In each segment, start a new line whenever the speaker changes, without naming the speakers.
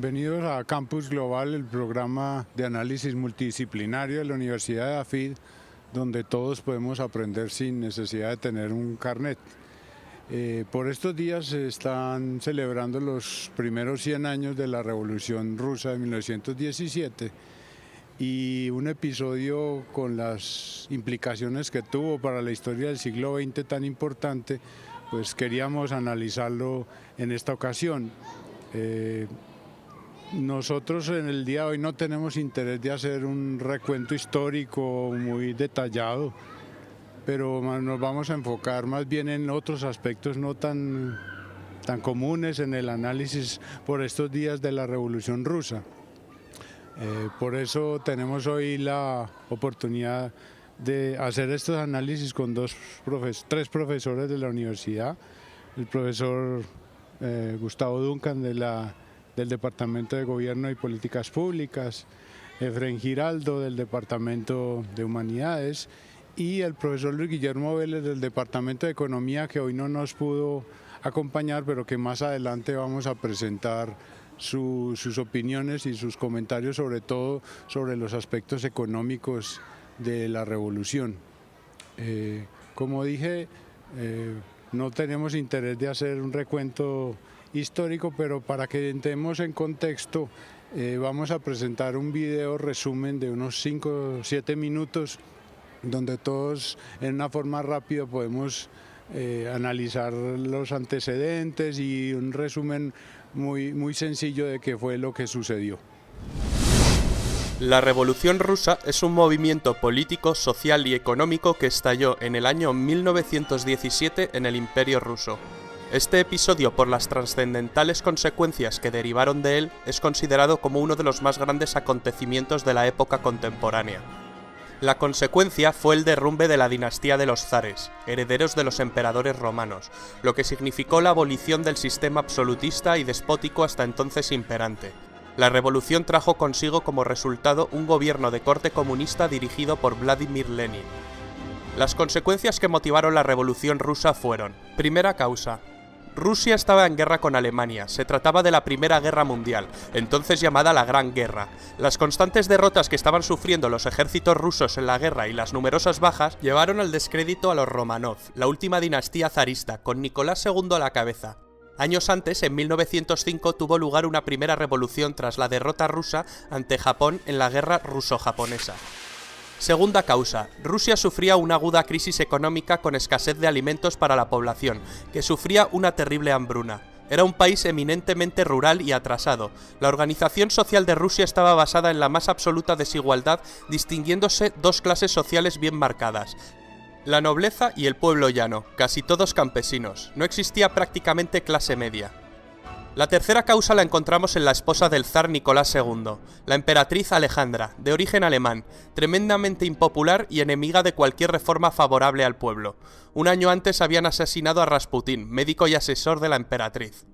Bienvenidos a Campus Global, el programa de análisis multidisciplinario de la Universidad de AFID, donde todos podemos aprender sin necesidad de tener un carnet. Por estos días se están celebrando los primeros 100 años de la Revolución Rusa de 1917 y un episodio con las implicaciones que tuvo para la historia del siglo XX tan importante, pues queríamos analizarlo en esta ocasión. Nosotros en el día de hoy no tenemos interés de hacer un recuento histórico muy detallado, pero nos vamos a enfocar más bien en otros aspectos no tan comunes en el análisis por estos días de la Revolución Rusa. Por eso tenemos hoy la oportunidad de hacer estos análisis con tres profesores de la universidad, el profesor Gustavo Duncan del Departamento de Gobierno y Políticas Públicas, Efraín Giraldo del Departamento de Humanidades y el profesor Luis Guillermo Vélez del Departamento de Economía, que hoy no nos pudo acompañar, pero que más adelante vamos a presentar sus opiniones y sus comentarios, sobre todo sobre los aspectos económicos de la revolución. Como dije, no tenemos interés de hacer un recuento histórico, pero para que entremos en contexto, vamos a presentar un video resumen de unos 5 o 7 minutos, donde todos en una forma rápida podemos analizar los antecedentes y un resumen muy sencillo de qué fue lo que sucedió.
La Revolución Rusa es un movimiento político, social y económico que estalló en el año 1917 en el Imperio Ruso. Este episodio, por las trascendentales consecuencias que derivaron de él, es considerado como uno de los más grandes acontecimientos de la época contemporánea. La consecuencia fue el derrumbe de la dinastía de los zares, herederos de los emperadores romanos, lo que significó la abolición del sistema absolutista y despótico hasta entonces imperante. La revolución trajo consigo como resultado un gobierno de corte comunista dirigido por Vladimir Lenin. Las consecuencias que motivaron la Revolución Rusa fueron: primera causa. Rusia estaba en guerra con Alemania, se trataba de la Primera Guerra Mundial, entonces llamada la Gran Guerra. Las constantes derrotas que estaban sufriendo los ejércitos rusos en la guerra y las numerosas bajas llevaron al descrédito a los Romanov, la última dinastía zarista, con Nicolás II a la cabeza. Años antes, en 1905, tuvo lugar una primera revolución tras la derrota rusa ante Japón en la guerra ruso-japonesa. Segunda causa. Rusia sufría una aguda crisis económica con escasez de alimentos para la población, que sufría una terrible hambruna. Era un país eminentemente rural y atrasado. La organización social de Rusia estaba basada en la más absoluta desigualdad, distinguiéndose dos clases sociales bien marcadas: la nobleza y el pueblo llano, casi todos campesinos. No existía prácticamente clase media. La tercera causa la encontramos en la esposa del zar Nicolás II, la emperatriz Alejandra, de origen alemán, tremendamente impopular y enemiga de cualquier reforma favorable al pueblo. Un año antes habían asesinado a Rasputín, médico y asesor de la emperatriz.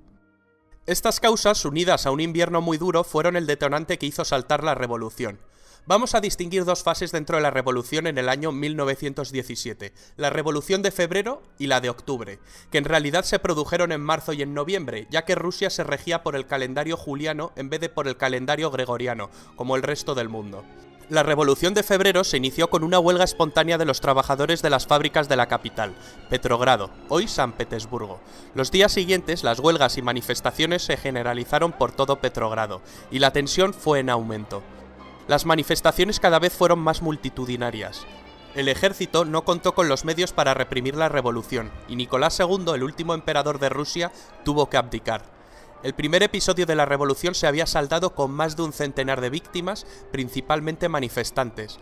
Estas causas, unidas a un invierno muy duro, fueron el detonante que hizo saltar la revolución. Vamos a distinguir dos fases dentro de la revolución en el año 1917, la Revolución de Febrero y la de Octubre, que en realidad se produjeron en marzo y en noviembre, ya que Rusia se regía por el calendario juliano en vez de por el calendario gregoriano, como el resto del mundo. La Revolución de Febrero se inició con una huelga espontánea de los trabajadores de las fábricas de la capital, Petrogrado, hoy San Petersburgo. Los días siguientes, las huelgas y manifestaciones se generalizaron por todo Petrogrado, y la tensión fue en aumento. Las manifestaciones cada vez fueron más multitudinarias. El ejército no contó con los medios para reprimir la revolución, y Nicolás II, el último emperador de Rusia, tuvo que abdicar. El primer episodio de la revolución se había saldado con más de un centenar de víctimas, principalmente manifestantes.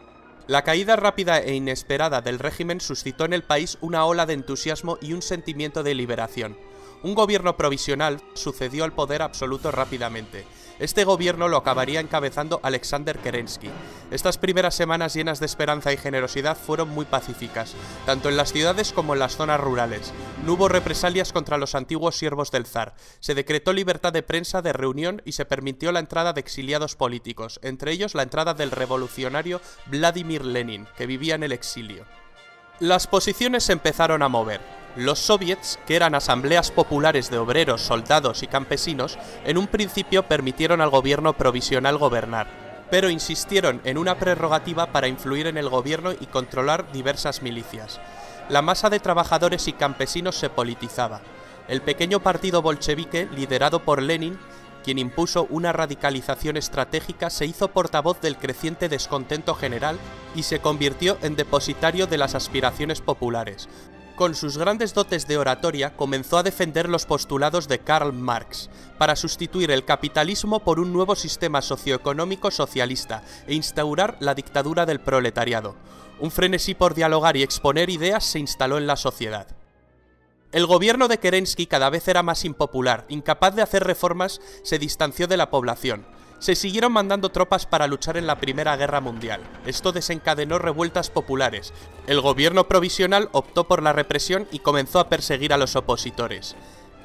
La caída rápida e inesperada del régimen suscitó en el país una ola de entusiasmo y un sentimiento de liberación. Un gobierno provisional sucedió al poder absoluto rápidamente. Este gobierno lo acabaría encabezando Alexander Kerensky. Estas primeras semanas llenas de esperanza y generosidad fueron muy pacíficas, tanto en las ciudades como en las zonas rurales. No hubo represalias contra los antiguos siervos del zar. Se decretó libertad de prensa, de reunión y se permitió la entrada de exiliados políticos, entre ellos la entrada del revolucionario Vladimir Lenin, que vivía en el exilio. Las posiciones se empezaron a mover. Los soviets, que eran asambleas populares de obreros, soldados y campesinos, en un principio permitieron al gobierno provisional gobernar, pero insistieron en una prerrogativa para influir en el gobierno y controlar diversas milicias. La masa de trabajadores y campesinos se politizaba. El pequeño partido bolchevique, liderado por Lenin, quien impuso una radicalización estratégica, se hizo portavoz del creciente descontento general y se convirtió en depositario de las aspiraciones populares. Con sus grandes dotes de oratoria, comenzó a defender los postulados de Karl Marx, para sustituir el capitalismo por un nuevo sistema socioeconómico socialista e instaurar la dictadura del proletariado. Un frenesí por dialogar y exponer ideas se instaló en la sociedad. El gobierno de Kerensky cada vez era más impopular, incapaz de hacer reformas, se distanció de la población. Se siguieron mandando tropas para luchar en la Primera Guerra Mundial. Esto desencadenó revueltas populares. El gobierno provisional optó por la represión y comenzó a perseguir a los opositores.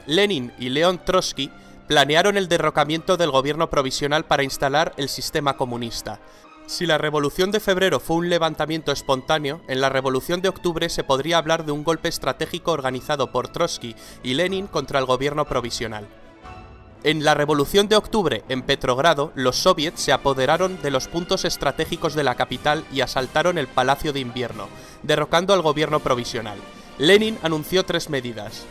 Lenin y León Trotsky planearon el derrocamiento del gobierno provisional para instalar el sistema comunista. Si la Revolución de Febrero fue un levantamiento espontáneo, en la Revolución de Octubre se podría hablar de un golpe estratégico organizado por Trotsky y Lenin contra el gobierno provisional. En la Revolución de Octubre, en Petrogrado, los soviets se apoderaron de los puntos estratégicos de la capital y asaltaron el Palacio de Invierno, derrocando al gobierno provisional. Lenin anunció 3 medidas: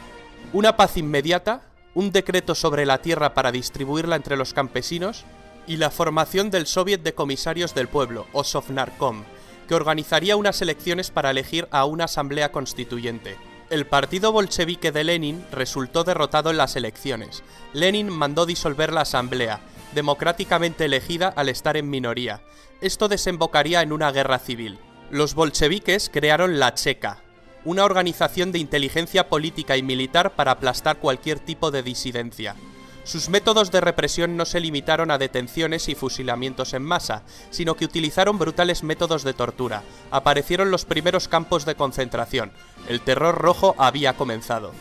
una paz inmediata, un decreto sobre la tierra para distribuirla entre los campesinos y la formación del Soviet de Comisarios del Pueblo, o Sovnarkom, que organizaría unas elecciones para elegir a una asamblea constituyente. El partido bolchevique de Lenin resultó derrotado en las elecciones. Lenin mandó disolver la asamblea, democráticamente elegida al estar en minoría. Esto desembocaría en una guerra civil. Los bolcheviques crearon la Cheka, una organización de inteligencia política y militar para aplastar cualquier tipo de disidencia. Sus métodos de represión no se limitaron a detenciones y fusilamientos en masa, sino que utilizaron brutales métodos de tortura. Aparecieron los primeros campos de concentración. El terror rojo había comenzado.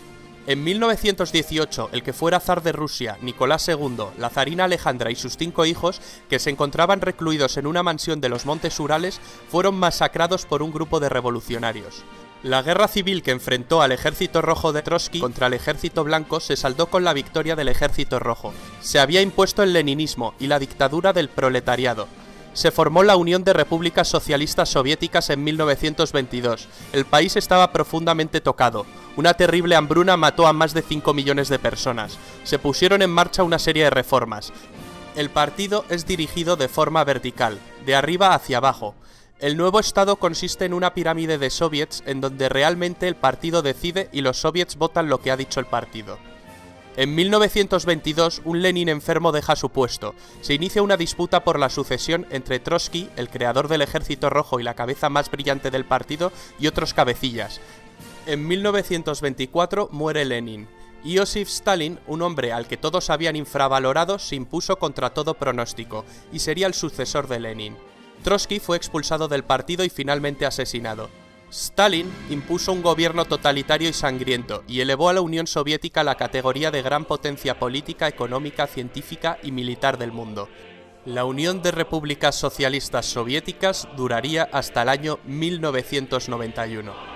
En 1918, el que fuera zar de Rusia, Nicolás II, la zarina Alejandra y sus 5 hijos, que se encontraban recluidos en una mansión de los Montes Urales, fueron masacrados por un grupo de revolucionarios. La guerra civil que enfrentó al ejército rojo de Trotsky contra el ejército blanco se saldó con la victoria del ejército rojo. Se había impuesto el leninismo y la dictadura del proletariado. Se formó la Unión de Repúblicas Socialistas Soviéticas en 1922. El país estaba profundamente tocado. Una terrible hambruna mató a más de 5 millones de personas. Se pusieron en marcha una serie de reformas. El partido es dirigido de forma vertical, de arriba hacia abajo. El nuevo estado consiste en una pirámide de soviets en donde realmente el partido decide y los soviets votan lo que ha dicho el partido. En 1922, un Lenin enfermo deja su puesto. Se inicia una disputa por la sucesión entre Trotsky, el creador del Ejército Rojo y la cabeza más brillante del partido, y otros cabecillas. En 1924 muere Lenin. Iosif Stalin, un hombre al que todos habían infravalorado, se impuso contra todo pronóstico y sería el sucesor de Lenin. Trotsky fue expulsado del partido y finalmente asesinado. Stalin impuso un gobierno totalitario y sangriento y elevó a la Unión Soviética a la categoría de gran potencia política, económica, científica y militar del mundo. La Unión de Repúblicas Socialistas Soviéticas duraría hasta el año 1991.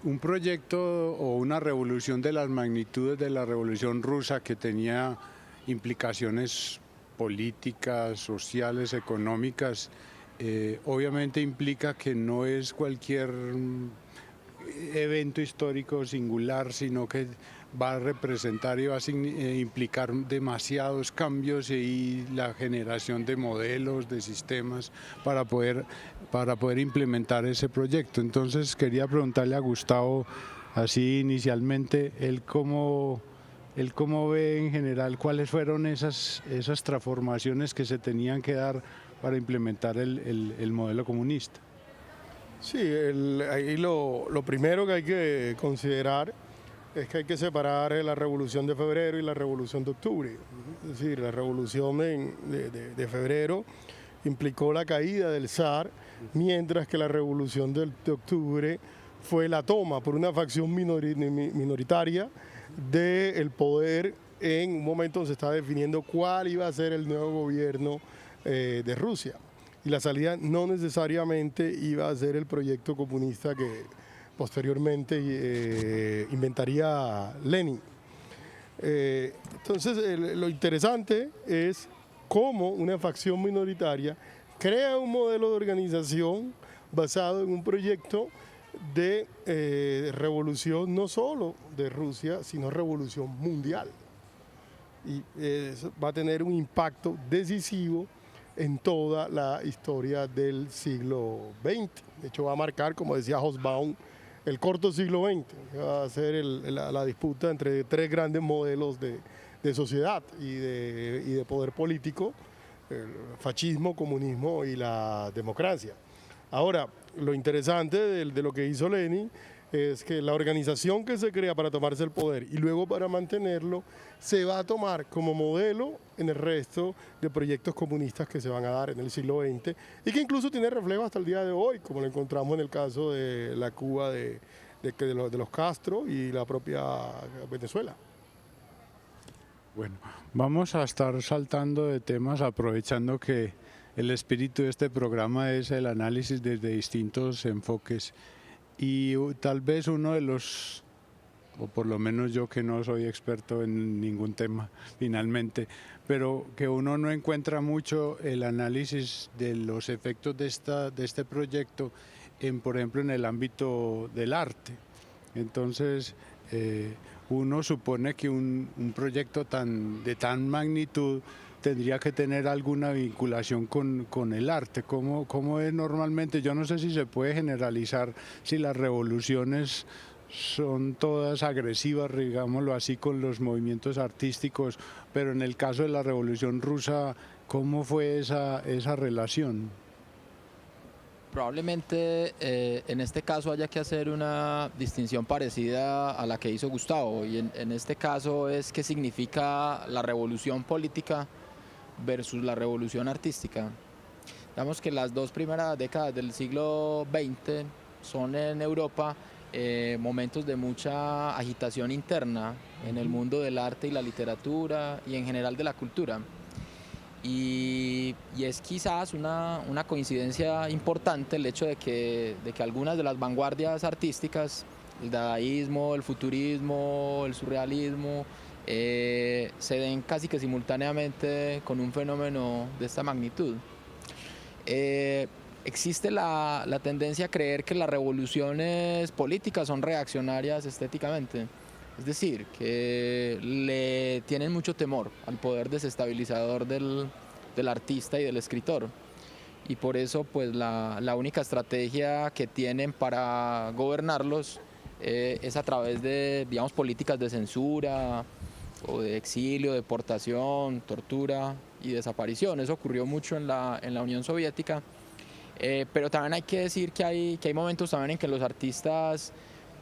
Un proyecto o una revolución de las magnitudes de la Revolución Rusa, que tenía implicaciones políticas, sociales, económicas, obviamente implica que no es cualquier evento histórico singular, sino que va a representar y va a implicar demasiados cambios y la generación de modelos, de sistemas para poder implementar ese proyecto. Entonces quería preguntarle a Gustavo, así inicialmente, él cómo ve en general cuáles fueron esas transformaciones que se tenían que dar para implementar el modelo comunista.
Sí, ahí lo primero que hay que considerar es que hay que separar la Revolución de Febrero y la Revolución de Octubre. Es decir, la Revolución de Febrero implicó la caída del zar, mientras que la Revolución de Octubre fue la toma por una facción minoritaria del poder en un momento donde se estaba definiendo cuál iba a ser el nuevo gobierno de Rusia. Y la salida no necesariamente iba a ser el proyecto comunista que posteriormente inventaría Lenin. Entonces, lo interesante es cómo una facción minoritaria crea un modelo de organización basado en un proyecto de revolución no solo de Rusia, sino revolución mundial. Y eso va a tener un impacto decisivo en toda la historia del siglo XX. De hecho, va a marcar, como decía Hobsbawm, el corto siglo XX. Va a ser la disputa entre tres grandes modelos de sociedad y de poder político, el fascismo, comunismo y la democracia. Ahora, lo interesante de lo que hizo Lenin es que la organización que se crea para tomarse el poder y luego para mantenerlo se va a tomar como modelo en el resto de proyectos comunistas que se van a dar en el siglo XX y que incluso tiene reflejo hasta el día de hoy, como lo encontramos en el caso de la Cuba de los Castro y la propia Venezuela.
Bueno, vamos a estar saltando de temas aprovechando que el espíritu de este programa es el análisis desde distintos enfoques. Y tal vez uno de los, o por lo menos yo que no soy experto en ningún tema finalmente, pero que uno no encuentra mucho el análisis de los efectos de este proyecto, por ejemplo, en el ámbito del arte. Entonces, uno supone que un proyecto de tan magnitud tendría que tener alguna vinculación con el arte. ¿Cómo es normalmente? Yo no sé si se puede generalizar si las revoluciones son todas agresivas, digámoslo así, con los movimientos artísticos, pero en el caso de la Revolución Rusa, ¿cómo fue esa relación?
Probablemente en este caso haya que hacer una distinción parecida a la que hizo Gustavo, y en este caso es qué significa la revolución política versus la revolución artística. Digamos que las dos primeras décadas del siglo XX son en Europa momentos de mucha agitación interna en el mundo del arte y la literatura y en general de la cultura. Y es quizás una coincidencia importante el hecho de que algunas de las vanguardias artísticas, el dadaísmo, el futurismo, el surrealismo, se den casi que simultáneamente con un fenómeno de esta magnitud. Existe la tendencia a creer que las revoluciones políticas son reaccionarias estéticamente, es decir, que le tienen mucho temor al poder desestabilizador del artista y del escritor, y por eso pues la única estrategia que tienen para gobernarlos es a través de, digamos, políticas de censura o de exilio, deportación, tortura y desaparición. Eso ocurrió mucho en la Unión Soviética, pero también hay que decir que hay momentos también en que los artistas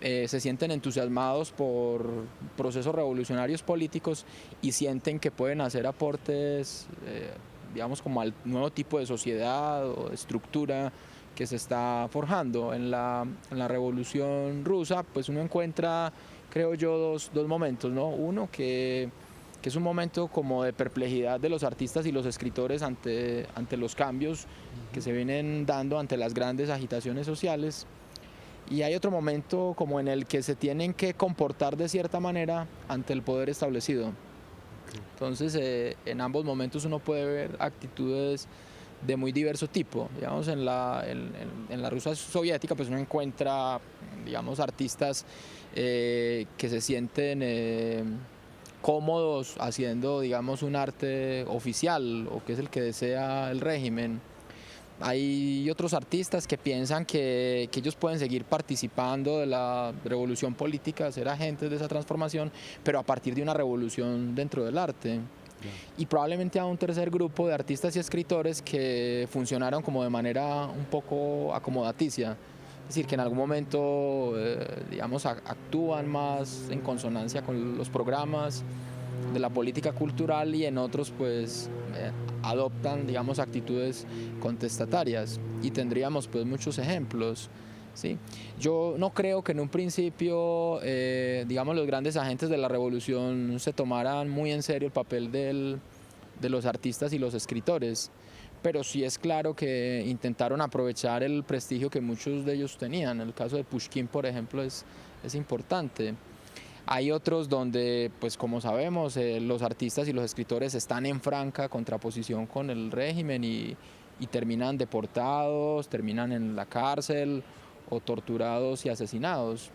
se sienten entusiasmados por procesos revolucionarios políticos y sienten que pueden hacer aportes, digamos, como al nuevo tipo de sociedad o de estructura que se está forjando. En la Revolución Rusa, pues uno encuentra, creo yo, dos momentos, ¿no? Uno que es un momento como de perplejidad de los artistas y los escritores ante los cambios que se vienen dando ante las grandes agitaciones sociales. Y hay otro momento como en el que se tienen que comportar de cierta manera ante el poder establecido. Entonces, en ambos momentos uno puede ver actitudes de muy diverso tipo. Digamos, en la Rusia soviética pues uno encuentra, digamos, artistas que se sienten cómodos haciendo, digamos, un arte oficial o que es el que desea el régimen. Hay otros artistas que piensan que ellos pueden seguir participando de la revolución política, ser agentes de esa transformación, pero a partir de una revolución dentro del arte. Y probablemente a un tercer grupo de artistas y escritores que funcionaron como de manera un poco acomodaticia. Es decir, que en algún momento, digamos, actúan más en consonancia con los programas de la política cultural y en otros, pues, adoptan, digamos, actitudes contestatarias. Y tendríamos, pues, muchos ejemplos. ¿sí? Yo no creo que en un principio, digamos, los grandes agentes de la revolución se tomaran muy en serio el papel de los artistas y los escritores, pero sí es claro que intentaron aprovechar el prestigio que muchos de ellos tenían. El caso de Pushkin, por ejemplo, es importante. Hay otros donde, pues como sabemos, los artistas y los escritores están en franca contraposición con el régimen y terminan deportados, terminan en la cárcel o torturados y asesinados,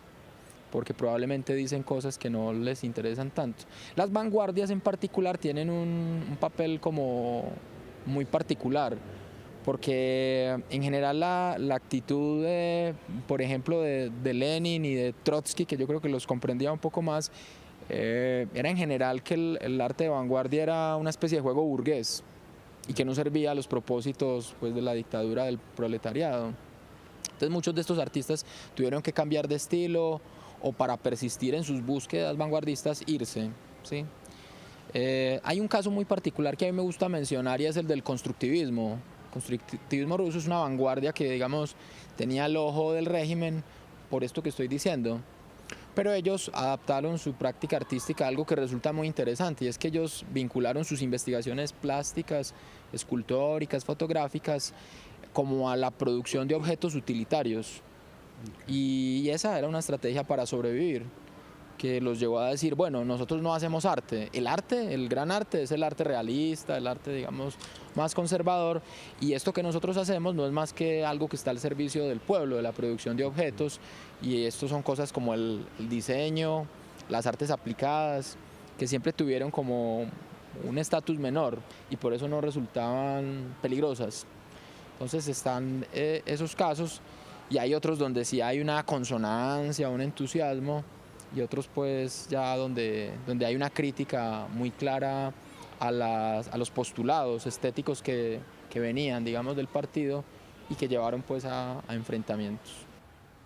porque probablemente dicen cosas que no les interesan tanto. Las vanguardias en particular tienen un papel como muy particular, porque en general la actitud, por ejemplo, de Lenin y de Trotsky, que yo creo que los comprendía un poco más, era en general que el arte de vanguardia era una especie de juego burgués y que no servía a los propósitos, pues, de la dictadura del proletariado. Entonces muchos de estos artistas tuvieron que cambiar de estilo o, para persistir en sus búsquedas vanguardistas, irse, ¿sí? Hay un caso muy particular que a mí me gusta mencionar y es el del constructivismo. El constructivismo ruso es una vanguardia que, digamos, tenía el ojo del régimen por esto que estoy diciendo, pero ellos adaptaron su práctica artística a algo que resulta muy interesante, y es que ellos vincularon sus investigaciones plásticas, escultóricas, fotográficas, como a la producción de objetos utilitarios, y esa era una estrategia para sobrevivir, que los llevó a decir, bueno, nosotros no hacemos arte, el gran arte es el arte realista, el arte, digamos, más conservador, y esto que nosotros hacemos no es más que algo que está al servicio del pueblo, de la producción de objetos, y estos son cosas como el diseño, las artes aplicadas, que siempre tuvieron como un estatus menor y por eso no resultaban peligrosas. Entonces están esos casos, y hay otros donde sí hay una consonancia, un entusiasmo, y otros pues ya donde hay una crítica muy clara a los postulados estéticos que venían, digamos, del partido y que llevaron pues a enfrentamientos.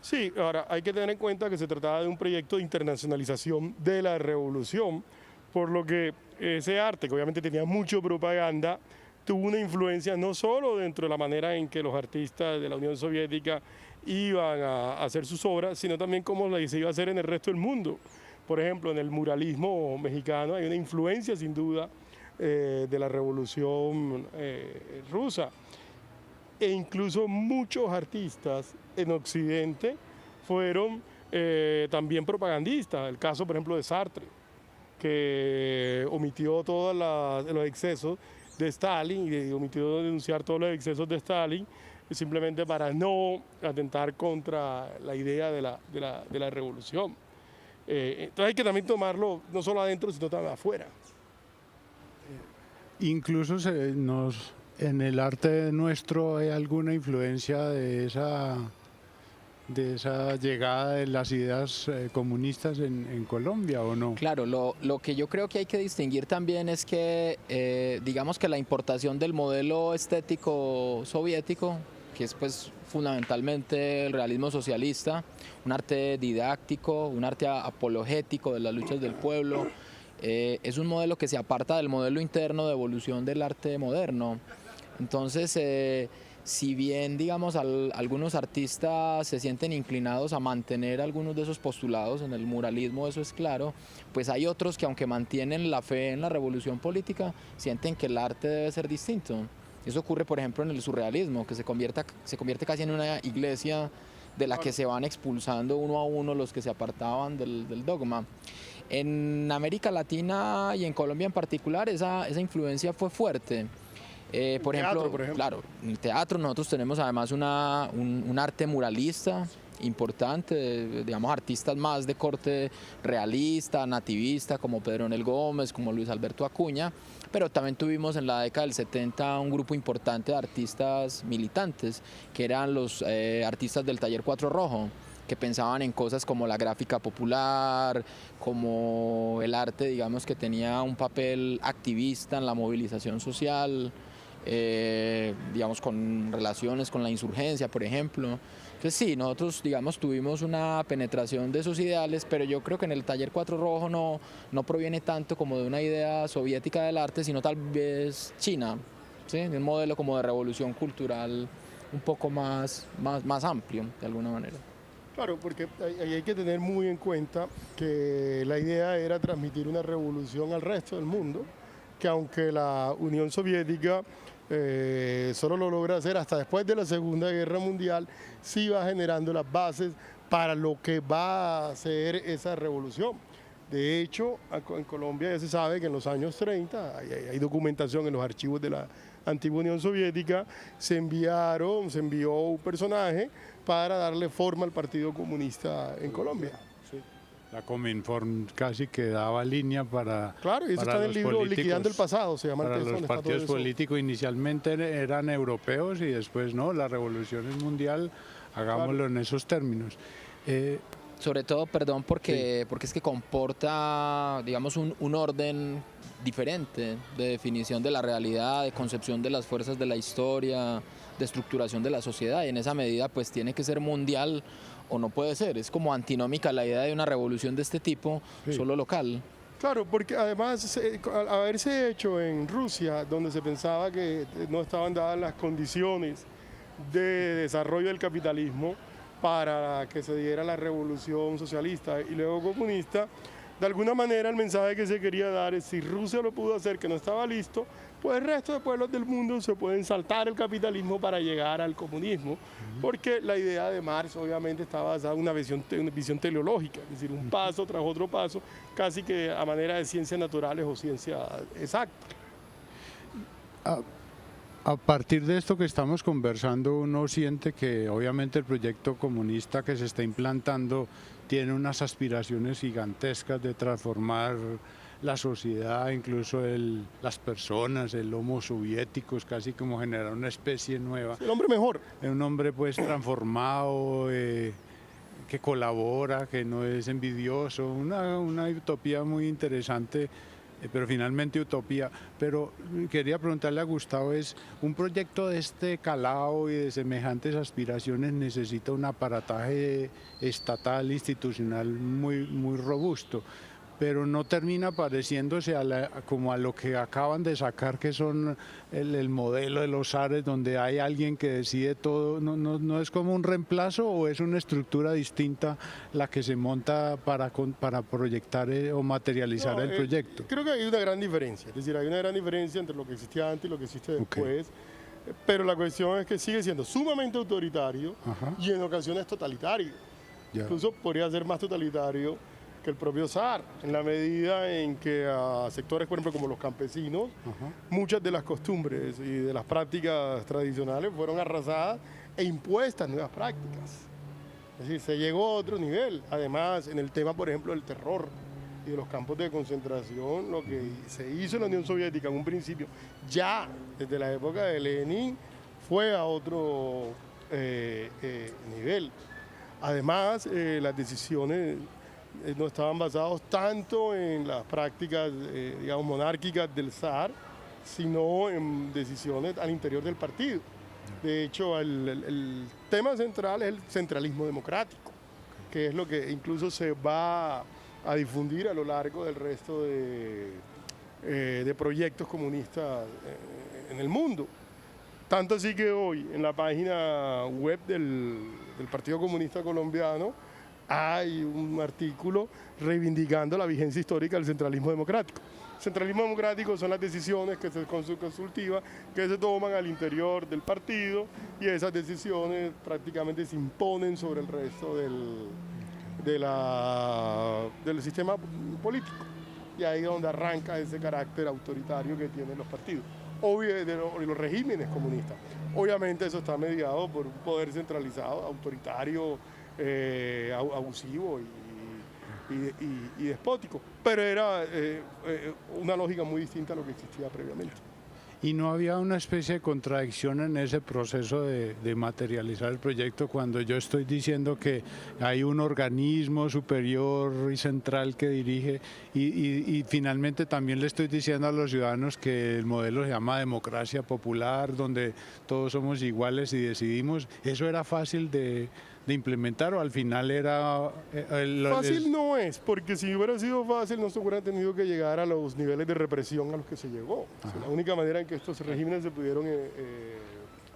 Sí, ahora hay que tener en cuenta que se trataba de un proyecto de internacionalización de la revolución, por lo que ese arte, que obviamente tenía mucha propaganda, tuvo una influencia no solo dentro de la manera en que los artistas de la Unión Soviética iban a hacer sus obras, sino también cómo se iba a hacer en el resto del mundo. Por ejemplo, en el muralismo mexicano hay una influencia sin duda de la revolución rusa, e incluso muchos artistas en Occidente fueron también propagandistas. El caso, por ejemplo, de Sartre, que omitió todos los excesos de Stalin y omitió denunciar todos los excesos de Stalin simplemente para no atentar contra la idea de la revolución. Entonces hay que también tomarlo no solo adentro, sino también afuera.
Incluso en el arte nuestro hay alguna influencia de esa llegada de las ideas comunistas en Colombia, ¿o no?
Claro, lo que yo creo que hay que distinguir también es que, digamos que la importación del modelo estético soviético, que es pues fundamentalmente el realismo socialista, un arte didáctico, un arte apologético de las luchas del pueblo, es un modelo que se aparta del modelo interno de evolución del arte moderno. Entonces, si bien, digamos, algunos artistas se sienten inclinados a mantener algunos de esos postulados en el muralismo, eso es claro, pues hay otros que, aunque mantienen la fe en la revolución política, sienten que el arte debe ser distinto. Eso ocurre, por ejemplo, en el surrealismo, que se convierte casi en una iglesia de la que se van expulsando uno a uno los que se apartaban del dogma. En América Latina y en Colombia en particular, esa influencia fue fuerte. Por ejemplo, claro, en el teatro nosotros tenemos además un arte muralista importante, digamos, artistas más de corte realista, nativista, como Pedro Nel Gómez, como Luis Alberto Acuña, pero también tuvimos en la década del 70 un grupo importante de artistas militantes, que eran los artistas del Taller Cuatro Rojo, que pensaban en cosas como la gráfica popular, como el arte, digamos, que tenía un papel activista en la movilización social, digamos, con relaciones con la insurgencia, por ejemplo. Entonces sí, nosotros, digamos, tuvimos una penetración de esos ideales, pero yo creo que en el Taller Cuatro Rojo no proviene tanto como de una idea soviética del arte, sino tal vez china, ¿sí? De un modelo como de revolución cultural un poco más amplio, de alguna manera.
Claro, porque ahí hay que tener muy en cuenta que la idea era transmitir una revolución al resto del mundo, que aunque la Unión Soviética solo lo logra hacer hasta después de la Segunda Guerra Mundial, sí va generando las bases para lo que va a ser esa revolución. De hecho, en Colombia ya se sabe que en los años 30, hay documentación en los archivos de la antigua Unión Soviética, se envió un personaje para darle forma al Partido Comunista en Colombia.
Sí. La Cominform casi que daba línea para...
Claro, y eso está en el libro Liquidando el Pasado, se llama el
texto. Para los partidos políticos inicialmente eran europeos y después no, la revolución es mundial, hagámoslo en esos términos.
Sobre todo, perdón, porque es que comporta, digamos, un orden diferente de definición de la realidad, de concepción de las fuerzas de la historia, de estructuración de la sociedad, y en esa medida pues tiene que ser mundial o no puede ser. Es como antinómica la idea de una revolución de este tipo, solo local.
Claro, porque además al haberse hecho en Rusia, donde se pensaba que no estaban dadas las condiciones de desarrollo del capitalismo para que se diera la revolución socialista y luego comunista, de alguna manera el mensaje que se quería dar es: si Rusia lo pudo hacer, que no estaba listo, pues el resto de pueblos del mundo se pueden saltar el capitalismo para llegar al comunismo, porque la idea de Marx obviamente estaba basada en una visión teleológica, es decir, un paso tras otro paso, casi que a manera de ciencias naturales o ciencia exacta.
A partir de esto que estamos conversando, uno siente que obviamente el proyecto comunista que se está implantando tiene unas aspiraciones gigantescas de transformar la sociedad, incluso las personas, el homo soviético, es casi como generar una especie nueva.
El hombre mejor.
Un hombre pues transformado, que colabora, que no es envidioso, una utopía muy interesante. Pero finalmente utopía. Pero quería preguntarle a Gustavo, un proyecto de este calado y de semejantes aspiraciones necesita un aparataje estatal, institucional muy robusto, pero no termina pareciéndose como a lo que acaban de sacar, que son el modelo de los zares, donde hay alguien que decide todo. ¿No es como un reemplazo o es una estructura distinta la que se monta para proyectar o materializar el proyecto?
Creo que hay una gran diferencia, es decir, hay una gran diferencia entre lo que existía antes y lo que existe después. Pero la cuestión es que sigue siendo sumamente autoritario y en ocasiones totalitario. Incluso podría ser más totalitario que el propio zar, en la medida en que a sectores, por ejemplo, como los campesinos, muchas de las costumbres y de las prácticas tradicionales fueron arrasadas e impuestas nuevas prácticas. Es decir, se llegó a otro nivel. Además, en el tema, por ejemplo, del terror y de los campos de concentración, lo que se hizo en la Unión Soviética en un principio, ya desde la época de Lenin, fue a otro nivel. Además, las decisiones no estaban basados tanto en las prácticas, digamos, monárquicas del zar, sino en decisiones al interior del partido. De hecho, el tema central es el centralismo democrático, que es lo que incluso se va a difundir a lo largo del resto de proyectos comunistas en el mundo. Tanto así que hoy en la página web del Partido Comunista Colombiano hay un artículo reivindicando la vigencia histórica del centralismo democrático. El centralismo democrático son las decisiones que se consultiva, que se toman al interior del partido, y esas decisiones prácticamente se imponen sobre el resto del sistema político. Y ahí es donde arranca ese carácter autoritario que tienen los partidos, de los regímenes comunistas. Obviamente eso está mediado por un poder centralizado, autoritario, abusivo y despótico, pero era una lógica muy distinta a lo que existía previamente.
¿Y no había una especie de contradicción en ese proceso de materializar el proyecto, cuando yo estoy diciendo que hay un organismo superior y central que dirige y finalmente también le estoy diciendo a los ciudadanos que el modelo se llama democracia popular, donde todos somos iguales y decidimos? ¿Eso era fácil de implementar o al final era...?
Fácil no es, porque si hubiera sido fácil no se hubiera tenido que llegar a los niveles de represión a los que se llegó. O sea, la única manera en que estos regímenes se pudieron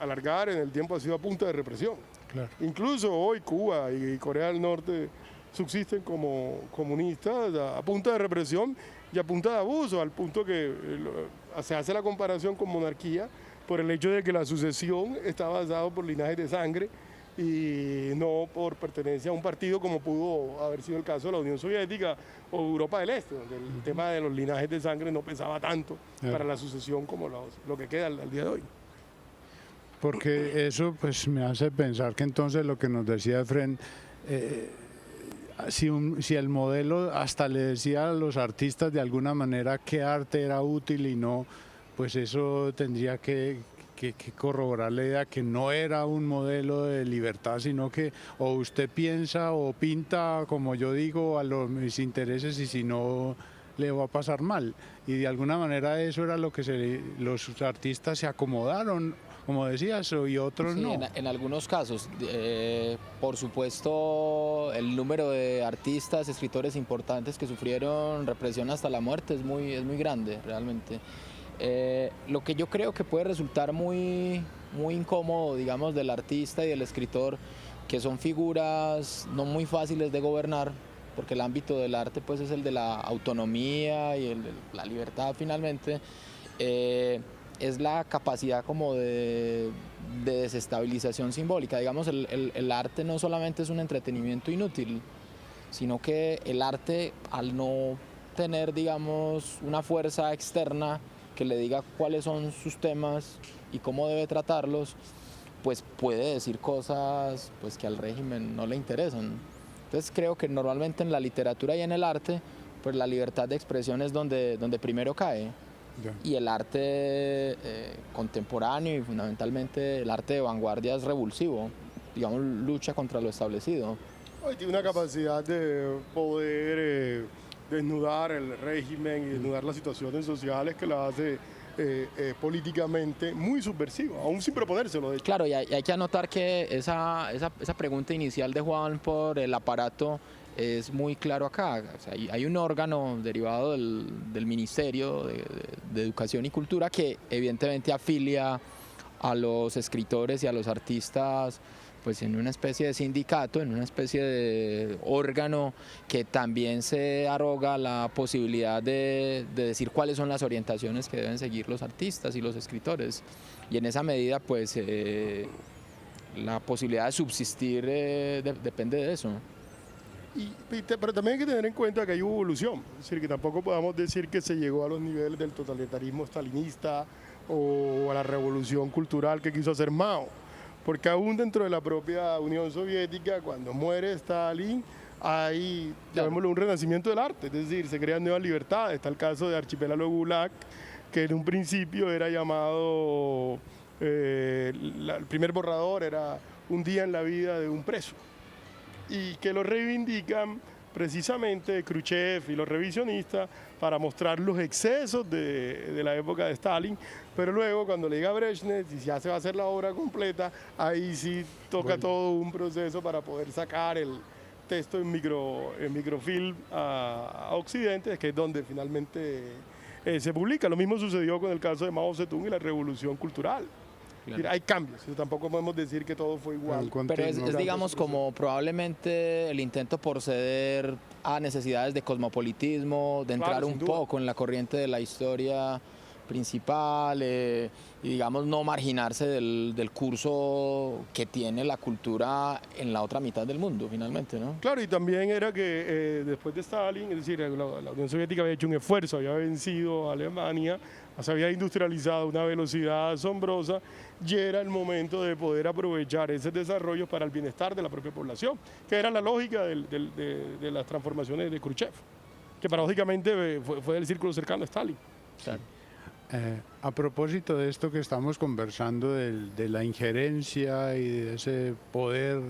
alargar en el tiempo ha sido a punta de represión.
Claro.
Incluso hoy Cuba y Corea del Norte subsisten como comunistas a punta de represión y a punta de abuso, al punto que se hace la comparación con monarquía por el hecho de que la sucesión está basada por linajes de sangre y no por pertenencia a un partido como pudo haber sido el caso de la Unión Soviética o Europa del Este, donde el tema de los linajes de sangre no pesaba tanto para la sucesión como lo que queda al día de hoy.
Porque eso pues me hace pensar que entonces lo que nos decía Efren, si el modelo hasta le decía a los artistas de alguna manera qué arte era útil y no, pues eso tendría que corroborar la idea que no era un modelo de libertad, sino que o usted piensa o pinta, como yo digo, a mis intereses y si no le va a pasar mal. Y de alguna manera eso era lo que los artistas se acomodaron, como decías, y otros
sí,
no.
En algunos casos, por supuesto, el número de artistas, escritores importantes que sufrieron represión hasta la muerte es muy grande, realmente. Lo que yo creo que puede resultar muy incómodo, digamos, del artista y del escritor, que son figuras no muy fáciles de gobernar, porque el ámbito del arte pues es el de la autonomía y el de la libertad finalmente, es la capacidad como de desestabilización simbólica. Digamos, el arte no solamente es un entretenimiento inútil, sino que el arte, al no tener, digamos, una fuerza externa que le diga cuáles son sus temas y cómo debe tratarlos, pues puede decir cosas pues, que al régimen no le interesan. Entonces creo que normalmente en la literatura y en el arte, pues la libertad de expresión es donde primero cae.
Ya.
Y el arte contemporáneo y fundamentalmente el arte de vanguardia es revulsivo, digamos, lucha contra lo establecido.
Hoy tiene una capacidad de poder desnudar el régimen y desnudar las situaciones sociales que la hace políticamente muy subversiva, aún sin proponérselo, de hecho.
Claro, y hay que anotar que esa pregunta inicial de Juan por el aparato es muy claro acá. O sea, hay un órgano derivado del Ministerio de Educación y Cultura que evidentemente afilia a los escritores y a los artistas pues en una especie de sindicato, en una especie de órgano que también se arroga la posibilidad de decir cuáles son las orientaciones que deben seguir los artistas y los escritores. Y en esa medida pues la posibilidad de subsistir depende de eso.
Pero también hay que tener en cuenta que hay evolución, es decir, que tampoco podamos decir que se llegó a los niveles del totalitarismo stalinista o a la revolución cultural que quiso hacer Mao, porque aún dentro de la propia Unión Soviética, cuando muere Stalin, hay, llamémoslo, un renacimiento del arte, es decir, se crean nuevas libertades. Está el caso de Archipiélago Gulag, que en un principio era llamado, el primer borrador era un día en la vida de un preso, y que lo reivindican precisamente Khrushchev y los revisionistas para mostrar los excesos de la época de Stalin, pero luego cuando le llega a Brezhnev y ya se va a hacer la obra completa, ahí sí toca todo un proceso para poder sacar el texto en microfilm a Occidente, que es donde finalmente se publica. Lo mismo sucedió con el caso de Mao Zedong y la revolución cultural. Claro. Hay cambios, tampoco podemos decir que todo fue igual.
Pero es digamos como probablemente el intento por ceder a necesidades de cosmopolitismo, de entrar un poco en la corriente de la historia principal y digamos no marginarse del curso que tiene la cultura en la otra mitad del mundo finalmente, ¿no? Claro,
y también era que después de Stalin, es decir, la Unión Soviética había hecho un esfuerzo, había vencido a Alemania, se había industrializado a una velocidad asombrosa y era el momento de poder aprovechar ese desarrollo para el bienestar de la propia población, que era la lógica de las transformaciones de Khrushchev, que paradójicamente fue del círculo cercano a Stalin.
Claro.
A propósito de esto que estamos conversando, de la injerencia y de ese poder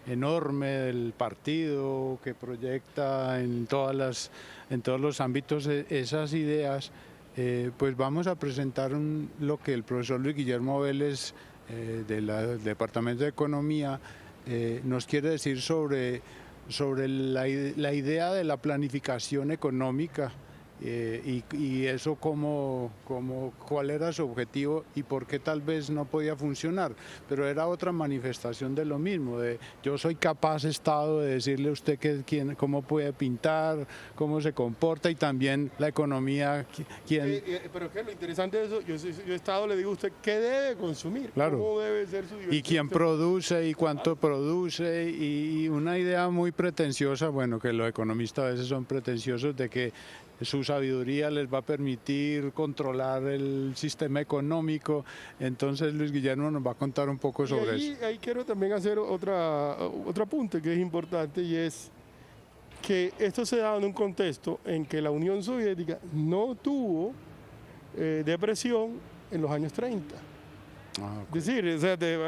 enorme del partido que proyecta en todos los ámbitos esas ideas, pues vamos a presentar lo que el profesor Luis Guillermo Vélez del Departamento de Economía nos quiere decir sobre la idea de la planificación económica y eso cuál era su objetivo y por qué tal vez no podía funcionar, pero era otra manifestación de lo mismo, de yo soy capaz, Estado, de decirle a usted cómo puede pintar, cómo se comporta, y también la economía,
pero es que lo interesante de eso, yo Estado le digo a usted qué debe consumir,
claro,
cómo debe ser su diversión.
Y quién produce y cuánto produce, y una idea muy pretenciosa, bueno, que los economistas a veces son pretenciosos, de que su sabiduría les va a permitir controlar el sistema económico. Entonces Luis Guillermo nos va a contar un poco sobre eso.
Ahí quiero también hacer otro apunte que es importante, y es que esto se da en un contexto en que la Unión Soviética no tuvo depresión en los años 30. Okay. Es decir,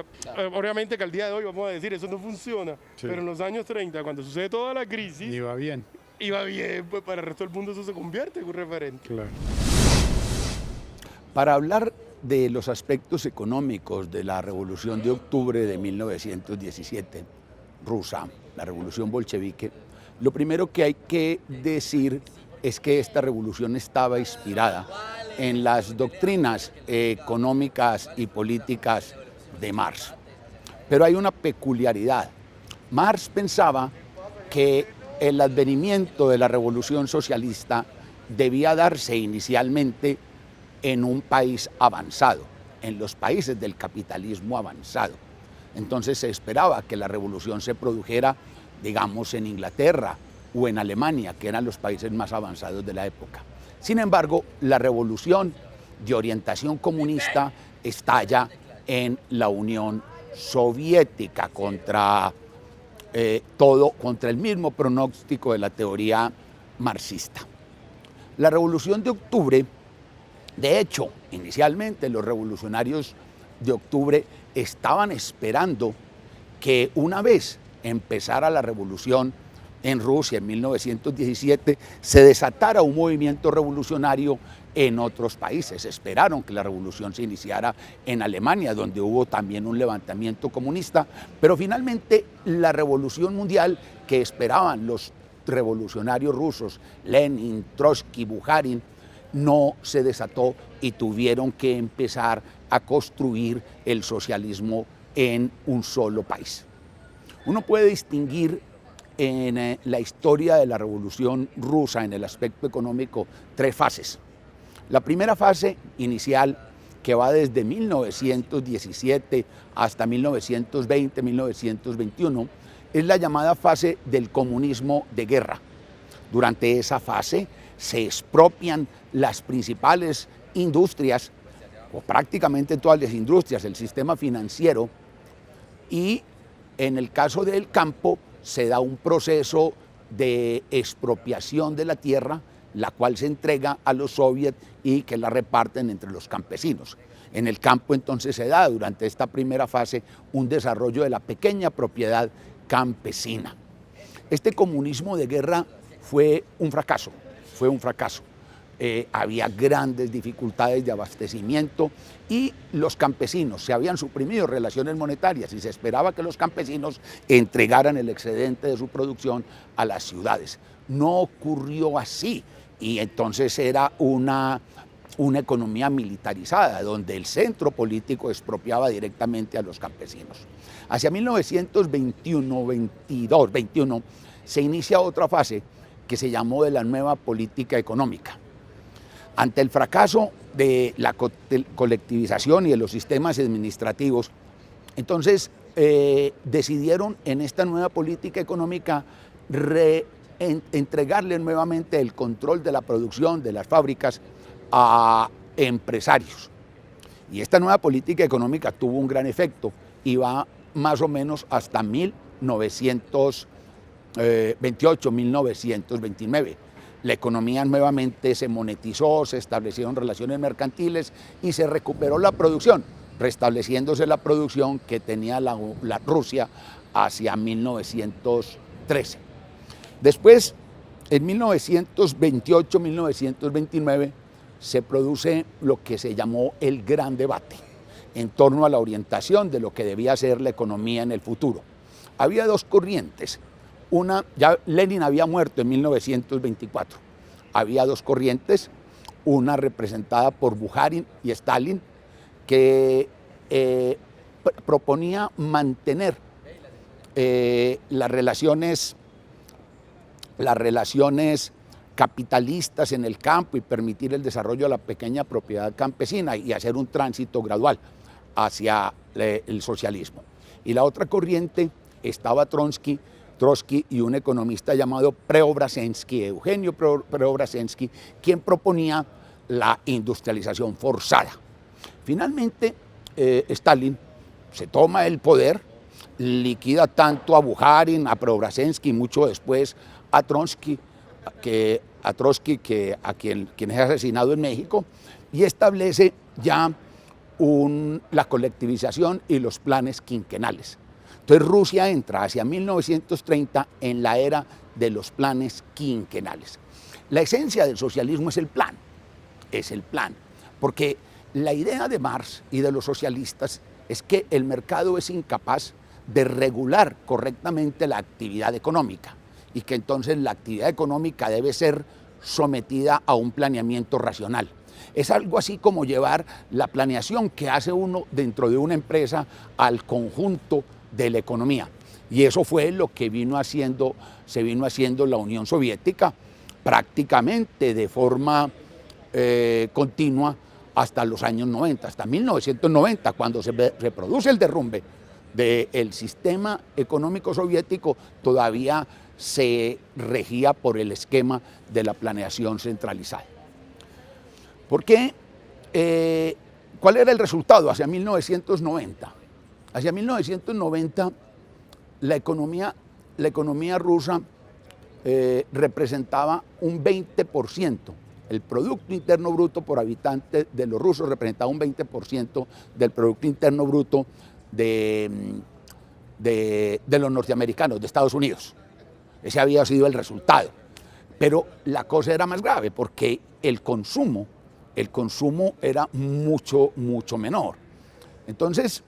obviamente que al día de hoy vamos a decir eso no funciona, sí, pero en los años 30, cuando sucede toda la crisis,
iba bien,
pues para el resto del mundo eso se convierte en un referente.
Claro.
Para hablar de los aspectos económicos de la Revolución de Octubre de 1917 rusa, la Revolución bolchevique, lo primero que hay que decir es que esta revolución estaba inspirada en las doctrinas económicas y políticas de Marx. Pero hay una peculiaridad. Marx pensaba que el advenimiento de la revolución socialista debía darse inicialmente en un país avanzado, en los países del capitalismo avanzado. Entonces se esperaba que la revolución se produjera, digamos, en Inglaterra o en Alemania, que eran los países más avanzados de la época. Sin embargo, la revolución de orientación comunista estalla en la Unión Soviética contra el mismo pronóstico de la teoría marxista. La Revolución de Octubre, de hecho, inicialmente los revolucionarios de Octubre estaban esperando que una vez empezara la revolución en Rusia en 1917, se desatara un movimiento revolucionario en otros países. Esperaron que la revolución se iniciara en Alemania, donde hubo también un levantamiento comunista, pero finalmente la revolución mundial que esperaban los revolucionarios rusos, Lenin, Trotsky, Bukharin, no se desató y tuvieron que empezar a construir el socialismo en un solo país. Uno puede distinguir en la historia de la Revolución Rusa, en el aspecto económico, tres fases. La primera fase inicial, que va desde 1917 hasta 1920, 1921, es la llamada fase del comunismo de guerra. Durante esa fase se expropian las principales industrias, o prácticamente todas las industrias, el sistema financiero, y en el caso del campo se da un proceso de expropiación de la tierra, la cual se entrega a los soviets y que la reparten entre los campesinos. En el campo entonces se da durante esta primera fase un desarrollo de la pequeña propiedad campesina. Este comunismo de guerra fue un fracaso. Había grandes dificultades de abastecimiento y los campesinos, se habían suprimido relaciones monetarias y se esperaba que los campesinos entregaran el excedente de su producción a las ciudades. No ocurrió así y entonces era una economía militarizada donde el centro político expropiaba directamente a los campesinos. Hacia 1921 se inicia otra fase que se llamó de la nueva política económica. Ante el fracaso de la colectivización y de los sistemas administrativos, entonces decidieron en esta nueva política económica entregarle nuevamente el control de la producción de las fábricas a empresarios. Y esta nueva política económica tuvo un gran efecto y va más o menos hasta 1928, 1929. La economía nuevamente se monetizó, se establecieron relaciones mercantiles y se recuperó la producción, restableciéndose la producción que tenía la Rusia hacia 1913. Después, en 1928, 1929, se produce lo que se llamó el gran debate en torno a la orientación de lo que debía ser la economía en el futuro. Había dos corrientes. Ya Lenin había muerto en 1924. había dos corrientes, una representada por Bukharin y Stalin, que proponía mantener las relaciones capitalistas en el campo y permitir el desarrollo de la pequeña propiedad campesina y hacer un tránsito gradual hacia el socialismo. Y la otra corriente estaba Trotsky y un economista llamado Preobrazhensky, Eugenio Preobrazhensky, quien proponía la industrialización forzada. Finalmente, Stalin se toma el poder, liquida tanto a Bukharin, a Preobrazhensky y mucho después a Trotsky, quien es asesinado en México, y establece ya la colectivización y los planes quinquenales. Entonces Rusia entra hacia 1930 en la era de los planes quinquenales. La esencia del socialismo es el plan, porque la idea de Marx y de los socialistas es que el mercado es incapaz de regular correctamente la actividad económica y que entonces la actividad económica debe ser sometida a un planeamiento racional. Es algo así como llevar la planeación que hace uno dentro de una empresa al conjunto de la economía. Y eso fue lo que se vino haciendo la Unión Soviética prácticamente de forma continua hasta los años 90, hasta 1990, cuando se reproduce el derrumbe del sistema económico soviético, todavía se regía por el esquema de la planeación centralizada. ¿Por qué? ¿Cuál era el resultado hacia 1990? Hacia 1990 la economía rusa representaba un 20%. El Producto Interno Bruto por habitante de los rusos representaba un 20% del Producto Interno Bruto de los norteamericanos, de Estados Unidos. Ese había sido el resultado. Pero la cosa era más grave porque el consumo era mucho menor. Entonces,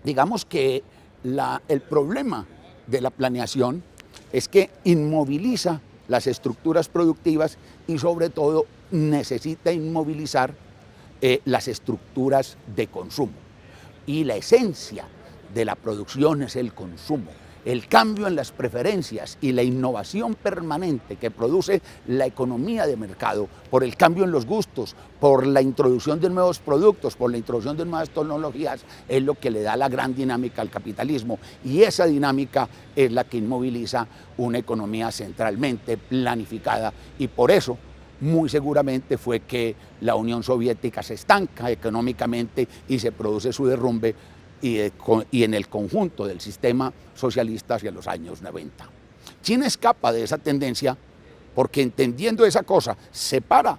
digamos que el problema de la planeación es que inmoviliza las estructuras productivas y sobre todo necesita inmovilizar las estructuras de consumo. Y la esencia de la producción es el consumo. El cambio en las preferencias y la innovación permanente que produce la economía de mercado por el cambio en los gustos, por la introducción de nuevos productos, por la introducción de nuevas tecnologías, es lo que le da la gran dinámica al capitalismo. Y esa dinámica es la que inmoviliza una economía centralmente planificada. Y por eso, muy seguramente fue que la Unión Soviética se estanca económicamente y se produce su derrumbe y en el conjunto del sistema socialista hacia los años 90. China escapa de esa tendencia porque entendiendo esa cosa, separa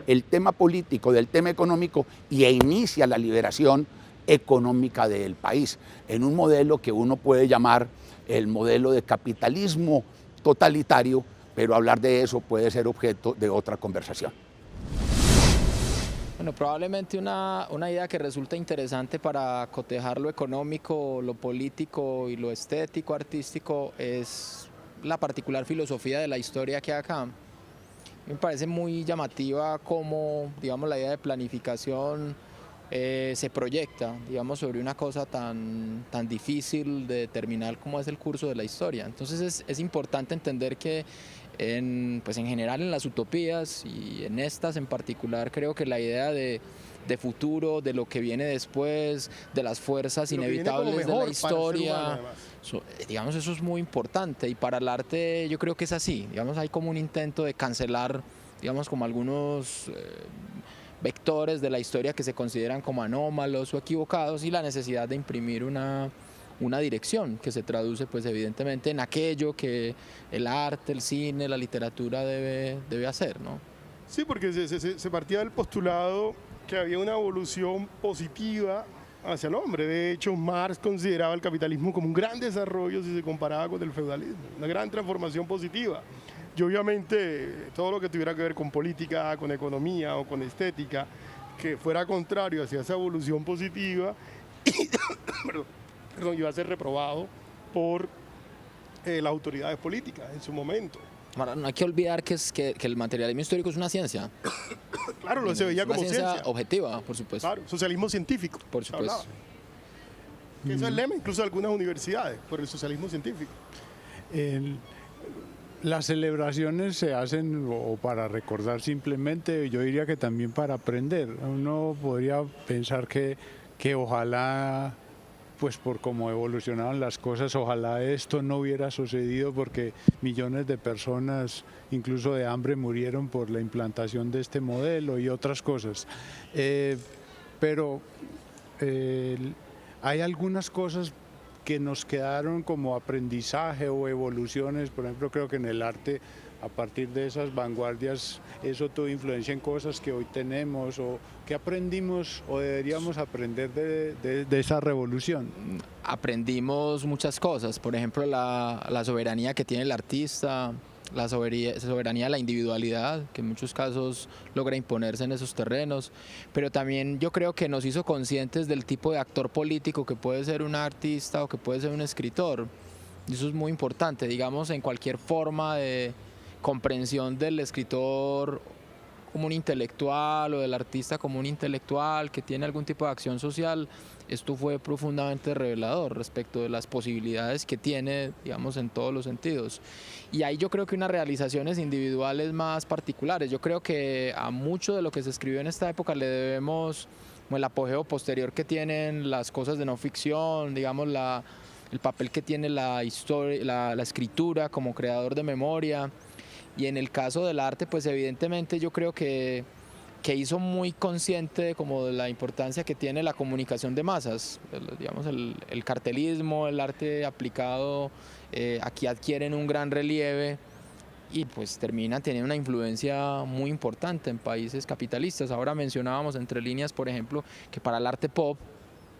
el tema político del tema económico e inicia la liberación económica del país en un modelo que uno puede llamar el modelo de capitalismo totalitario, pero hablar de eso puede ser objeto de otra conversación.
Bueno, probablemente una idea que resulta interesante para cotejar lo económico, lo político y lo estético, artístico, es la particular filosofía de la historia que hay acá. Me parece muy llamativa cómo, digamos, la idea de planificación se proyecta, digamos, sobre una cosa tan difícil de determinar como es el curso de la historia. Entonces es importante entender que pues en general en las utopías y en estas en particular creo que la idea de futuro, de lo que viene después, de las fuerzas inevitables de la historia, digamos, eso es muy importante y para el arte yo creo que es así, digamos, hay como un intento de cancelar, digamos, como algunos vectores de la historia que se consideran como anómalos o equivocados y la necesidad de imprimir una dirección que se traduce pues evidentemente en aquello que el arte, el cine, la literatura debe hacer, ¿no?
Sí, porque se partía del postulado que había una evolución positiva hacia el hombre. De hecho, Marx consideraba el capitalismo como un gran desarrollo si se comparaba con el feudalismo, una gran transformación positiva. Y obviamente todo lo que tuviera que ver con política, con economía o con estética, que fuera contrario hacia esa evolución positiva, iba a ser reprobado por las autoridades políticas en su momento.
Ahora, no hay que olvidar que el materialismo histórico es una ciencia.
Claro, se veía como
una
ciencia.
objetiva, por supuesto.
Claro, socialismo científico.
Por
se hablaba.
supuesto.
Que eso es el lema incluso de algunas universidades, por el socialismo científico.
Las celebraciones se hacen o para recordar simplemente, yo diría que también para aprender. Uno podría pensar que ojalá, pues por cómo evolucionaban las cosas, ojalá esto no hubiera sucedido porque millones de personas, incluso de hambre, murieron por la implantación de este modelo y otras cosas. Pero hay algunas cosas que nos quedaron como aprendizaje o evoluciones. Por ejemplo, creo que en el arte, a partir de esas vanguardias, eso tuvo influencia en cosas que hoy tenemos, o que aprendimos o deberíamos aprender de esa revolución.
Aprendimos muchas cosas, por ejemplo, la soberanía que tiene el artista, la soberanía de la individualidad, que en muchos casos logra imponerse en esos terrenos, pero también yo creo que nos hizo conscientes del tipo de actor político que puede ser un artista o que puede ser un escritor. Y eso es muy importante, digamos, en cualquier forma de comprensión del escritor como un intelectual o del artista como un intelectual que tiene algún tipo de acción social. Esto fue profundamente revelador respecto de las posibilidades que tiene, digamos, en todos los sentidos. Y ahí yo creo que unas realizaciones individuales más particulares. Yo creo que a mucho de lo que se escribió en esta época le debemos el apogeo posterior que tienen las cosas de no ficción, digamos, el papel que tiene la historia, la escritura como creador de memoria. Y en el caso del arte, pues evidentemente yo creo que hizo muy consciente como de la importancia que tiene la comunicación de masas, digamos el cartelismo, el arte aplicado, aquí adquieren un gran relieve y pues terminan teniendo una influencia muy importante en países capitalistas. Ahora mencionábamos entre líneas, por ejemplo, que para el arte pop,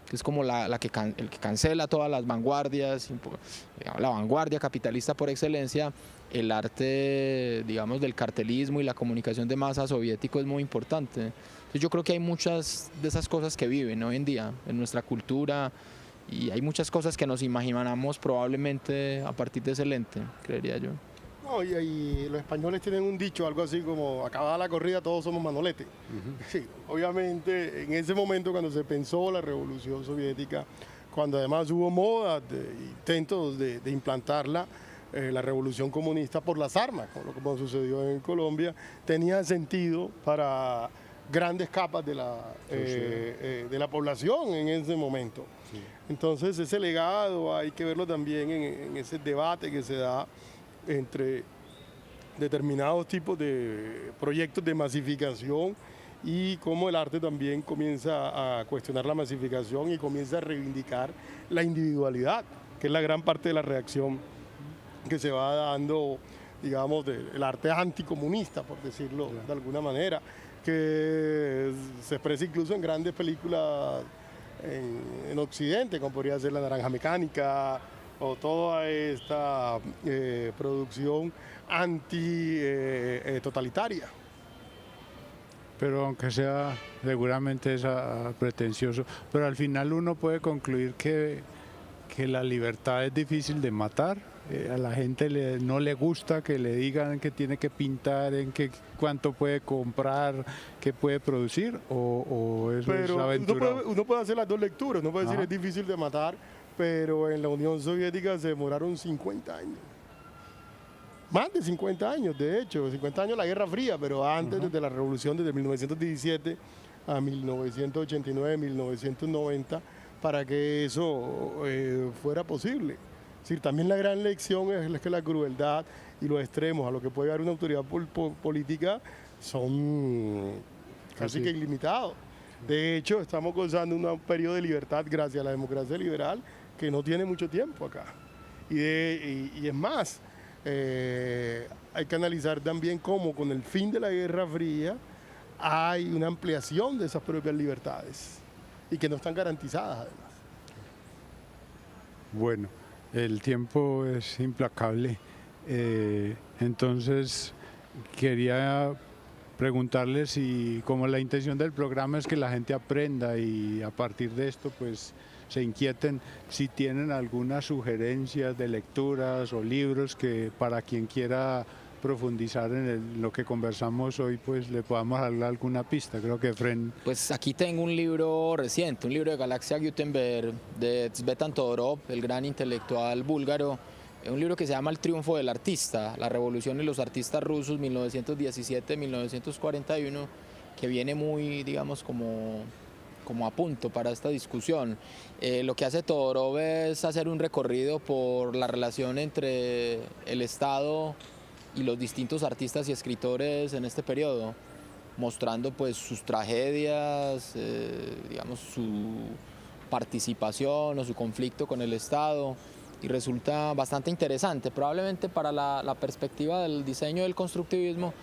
que es como el que cancela todas las vanguardias, digamos, la vanguardia capitalista por excelencia, el arte, digamos, del cartelismo y la comunicación de masa soviético es muy importante. Entonces yo creo que hay muchas de esas cosas que viven hoy en día en nuestra cultura y hay muchas cosas que nos imaginamos probablemente a partir de ese lente, creería yo.
No, y los españoles tienen un dicho, algo así como, acabada la corrida todos somos Manolete. Sí, obviamente en ese momento cuando se pensó la revolución soviética, cuando además hubo modas, intentos de implantarla, la revolución comunista por las armas, como sucedió en Colombia, tenía sentido para grandes capas de la población en ese momento. Sí. Entonces ese legado hay que verlo también en ese debate que se da entre determinados tipos de proyectos de masificación y cómo el arte también comienza a cuestionar la masificación y comienza a reivindicar la individualidad, que es la gran parte de la reacción que se va dando, digamos, del arte anticomunista, por decirlo de alguna manera, que se expresa incluso en grandes películas en Occidente, como podría ser La Naranja Mecánica, o toda esta producción anti-totalitaria.
Pero aunque sea, seguramente es pretencioso, pero al final uno puede concluir que la libertad es difícil de matar. A la gente no le gusta que le digan que tiene que pintar, cuánto puede comprar, qué puede producir, o eso es aventurado.
Uno puede hacer las dos lecturas, uno puede decir es difícil de matar, pero en la Unión Soviética se demoraron 50 años. Más de 50 años, de hecho, 50 años la Guerra Fría, pero antes, desde la revolución, desde 1917 a 1989, 1990, para que eso fuera posible. Es decir, también la gran lección es que la crueldad y los extremos a lo que puede dar una autoridad política son casi que ilimitados. De hecho, estamos gozando un periodo de libertad gracias a la democracia liberal que no tiene mucho tiempo acá. Y es más, hay que analizar también cómo con el fin de la Guerra Fría hay una ampliación de esas propias libertades y que no están garantizadas además.
Bueno, el tiempo es implacable, entonces quería preguntarles si, como la intención del programa es que la gente aprenda y a partir de esto pues se inquieten, si tienen algunas sugerencias de lecturas o libros que para quien quiera profundizar en lo que conversamos hoy, pues le podamos dar alguna pista. Creo que Fren...
Pues aquí tengo un libro reciente, un libro de Galaxia Gutenberg, de Tzvetan Todorov, el gran intelectual búlgaro. Un libro que se llama El triunfo del artista, la revolución y los artistas rusos 1917-1941, que viene muy, digamos, como a punto para esta discusión. Lo que hace Todorov es hacer un recorrido por la relación entre el Estado y los distintos artistas y escritores en este periodo, mostrando pues sus tragedias, digamos, su participación o su conflicto con el Estado, y resulta bastante interesante. Probablemente para la perspectiva del diseño del constructivismo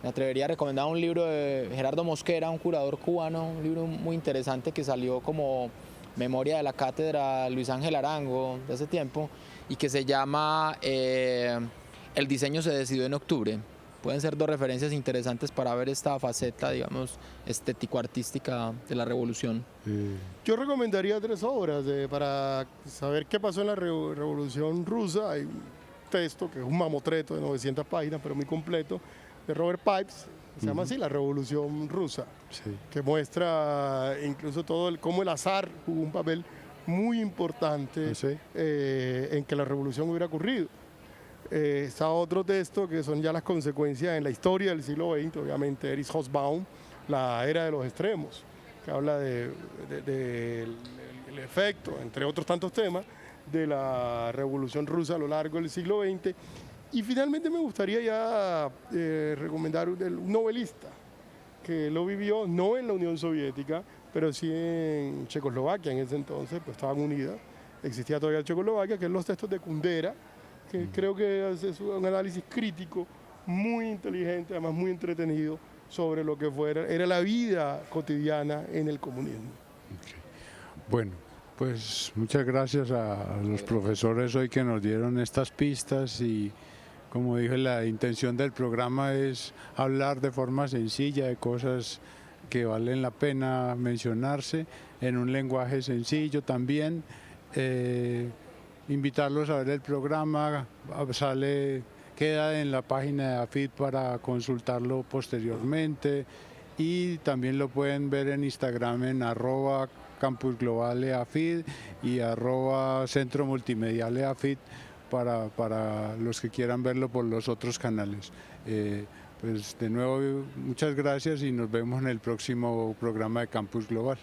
me atrevería a recomendar un libro de Gerardo Mosquera, un curador cubano, un libro muy interesante que salió como memoria de la cátedra Luis Ángel Arango de hace tiempo, y que se llama El diseño se decidió en octubre. Pueden ser dos referencias interesantes para ver esta faceta, digamos, estético-artística de la revolución.
Yo recomendaría 3 obras para saber qué pasó en la Revolución Rusa. Hay un texto que es un mamotreto de 900 páginas, pero muy completo, de Robert Pipes, que se llama así, La Revolución Rusa, que muestra incluso cómo el azar jugó un papel muy importante en que la revolución hubiera ocurrido. Está otro texto que son ya las consecuencias en la historia del siglo XX, obviamente Erich Hobsbawm, La era de los extremos, que habla del efecto, entre otros tantos temas, de la revolución rusa a lo largo del siglo XX. Y finalmente me gustaría ya recomendar un novelista que lo vivió no en la Unión Soviética, pero sí en Checoslovaquia en ese entonces, pues estaban unidas, existía todavía Checoslovaquia, que es los textos de Kundera, que creo que es un análisis crítico muy inteligente, además muy entretenido, sobre lo que era la vida cotidiana en el comunismo.
Bueno, pues muchas gracias a los profesores hoy que nos dieron estas pistas, y como dije, la intención del programa es hablar de forma sencilla de cosas que valen la pena mencionarse en un lenguaje sencillo también. Invitarlos a ver el programa, queda en la página de AFID para consultarlo posteriormente, y también lo pueden ver en Instagram en @campusglobaleafid y @centro multimediale AFID para los que quieran verlo por los otros canales. Pues de nuevo, muchas gracias y nos vemos en el próximo programa de Campus Global.